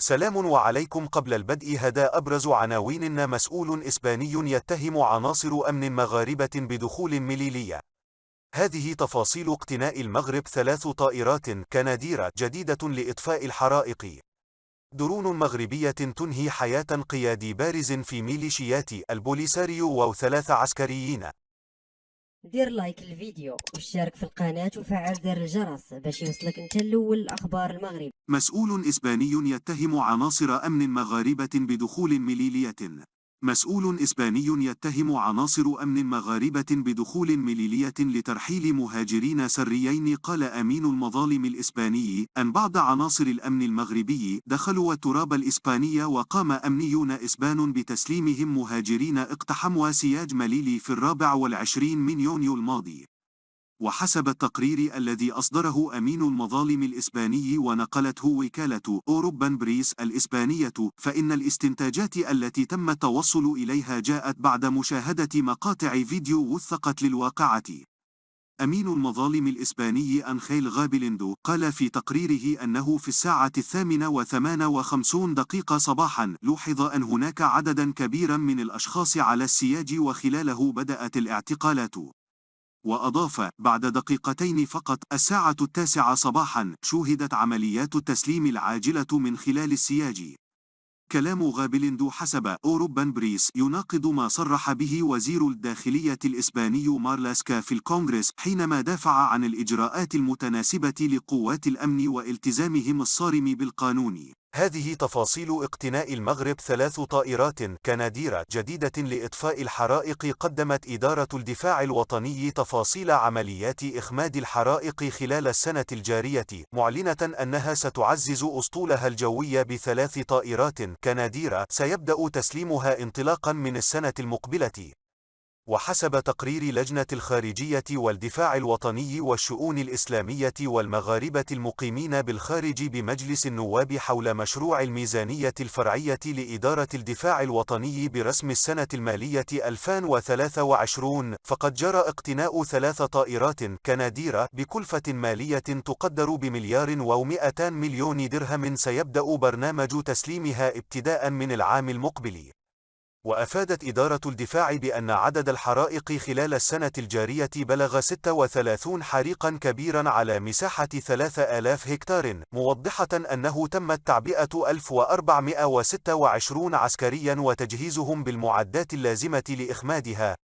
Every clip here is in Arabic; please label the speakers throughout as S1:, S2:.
S1: سلام وعليكم. قبل البدء هذا أبرز عناوين. مسؤول إسباني يتهم عناصر أمن مغاربة بدخول ميليلية. هذه تفاصيل اقتناء المغرب 3 طائرات كناديرة جديدة لإطفاء الحرائق. درون مغربية تنهي حياة قيادي بارز في ميليشيات البوليساريو و3 عسكريين.
S2: دير لايك للفيديو واشترك في القناة وفعل زر الجرس باش يوصلك انت الاول اخبار المغرب.
S1: مسؤول إسباني يتهم عناصر أمن مغاربة بدخول ميليلية. مسؤول إسباني يتهم عناصر أمن مغاربة بدخول ميليلية لترحيل مهاجرين سريين. قال أمين المظالم الإسباني أن بعض عناصر الأمن المغربي دخلوا التراب الإسباني، وقام أمنيون إسبان بتسليمهم مهاجرين اقتحموا سياج مليلي في 24 من يونيو الماضي. وحسب التقرير الذي أصدره أمين المظالم الإسباني ونقلته وكالة أوروبان بريس الإسبانية، فإن الاستنتاجات التي تم التوصل إليها جاءت بعد مشاهدة مقاطع فيديو وثقت للواقعة. أمين المظالم الإسباني أنخيل غابيلندو قال في تقريره أنه في 8:58 صباحا لوحظ أن هناك عددا كبيرا من الأشخاص على السياج، وخلاله بدأت الاعتقالات. وأضاف: بعد دقيقتين فقط، 9:09 صباحا، شوهدت عمليات التسليم العاجلة من خلال السياج. كلام غابيلندو حسب أوروبان بريس يناقض ما صرح به وزير الداخلية الإسباني مارلاسكا في الكونغرس حينما دافع عن الإجراءات المتناسبة لقوات الأمن والتزامهم الصارم بالقانون. هذه تفاصيل اقتناء المغرب 3 طائرات كناديرة جديدة لإطفاء الحرائق. قدمت إدارة الدفاع الوطني تفاصيل عمليات إخماد الحرائق خلال السنة الجارية، معلنة أنها ستعزز أسطولها الجوي ب3 طائرات كناديرة سيبدأ تسليمها انطلاقا من السنة المقبلة. وحسب تقرير لجنة الخارجية والدفاع الوطني والشؤون الإسلامية والمغاربة المقيمين بالخارج بمجلس النواب حول مشروع الميزانية الفرعية لإدارة الدفاع الوطني برسم السنة المالية 2023، فقد جرى اقتناء 3 طائرات كناديرة بكلفة مالية تقدر ب1,200,000,000 درهم. سيبدأ برنامج تسليمها ابتداء من العام المقبل. وأفادت إدارة الدفاع بأن عدد الحرائق خلال السنة الجارية بلغ 36 حريقا كبيرا على مساحة 3000 هكتار، موضحة أنه تمت تعبئة 1426 عسكريا وتجهيزهم بالمعدات اللازمة لإخمادها.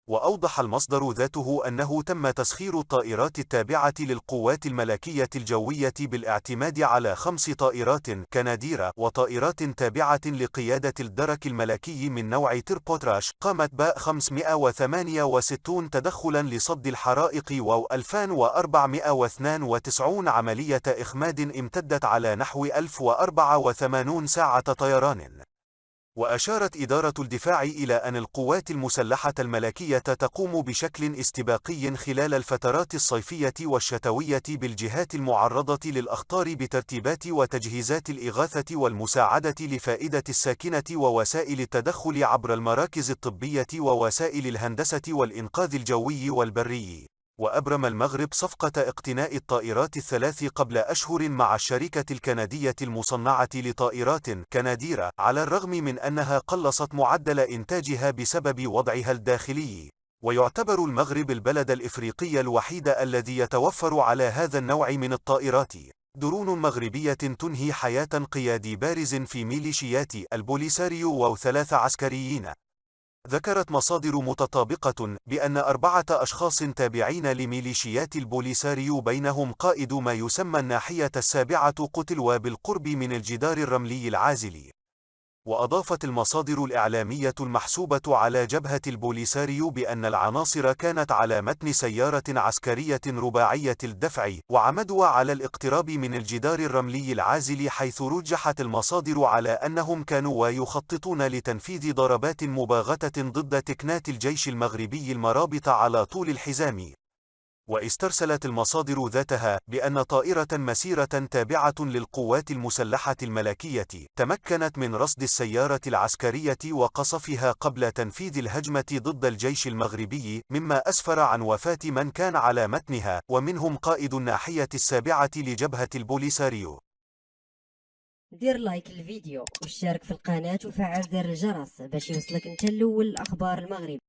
S1: وأوضح المصدر ذاته أنه تم تسخير الطائرات التابعة للقوات الملكية الجوية بالاعتماد على 5 طائرات كناديرة وطائرات تابعة لقيادة الدرك الملكي من نوع تيربوتراش قامت ب 568 تدخلا لصد الحرائق و2492 عملية إخماد امتدت على نحو 1084 ساعة طيران. وأشارت إدارة الدفاع إلى أن القوات المسلحة الملكية تقوم بشكل استباقي خلال الفترات الصيفية والشتوية بالجهات المعرضة للأخطار بترتيبات وتجهيزات الإغاثة والمساعدة لفائدة الساكنة ووسائل التدخل عبر المراكز الطبية ووسائل الهندسة والإنقاذ الجوي والبري. وأبرم المغرب صفقة اقتناء الطائرات ال3 قبل أشهر مع الشركة الكندية المصنعة لطائرات كناديرة، على الرغم من أنها قلصت معدل إنتاجها بسبب وضعها الداخلي. ويعتبر المغرب البلد الإفريقي الوحيد الذي يتوفر على هذا النوع من الطائرات. درون مغربية تنهي حياة قيادي بارز في ميليشيات البوليساريو و3 عسكريين. ذكرت مصادر متطابقة بأن 4 أشخاص تابعين لميليشيات البوليساريو بينهم قائد ما يسمى الناحية السابعة قتلوا بالقرب من الجدار الرملي العازل. وأضافت المصادر الإعلامية المحسوبة على جبهة البوليساريو بأن العناصر كانت على متن سيارة عسكرية رباعية الدفع وعمدوا على الاقتراب من الجدار الرملي العازل، حيث رجحت المصادر على أنهم كانوا يخططون لتنفيذ ضربات مباغتة ضد تكنات الجيش المغربي المرابط على طول الحزام. واسترسلت المصادر ذاتها بأن طائرة مسيرة تابعة للقوات المسلحة الملكية تمكنت من رصد السيارة العسكرية وقصفها قبل تنفيذ الهجمة ضد الجيش المغربي، مما أسفر عن وفاة من كان على متنها، ومنهم قائد الناحية السابعة لجبهة البوليساريو.
S2: دير لايك للفيديو واشترك في القناة وفعل زر الجرس باش يوصلك انت الاول اخبار المغرب.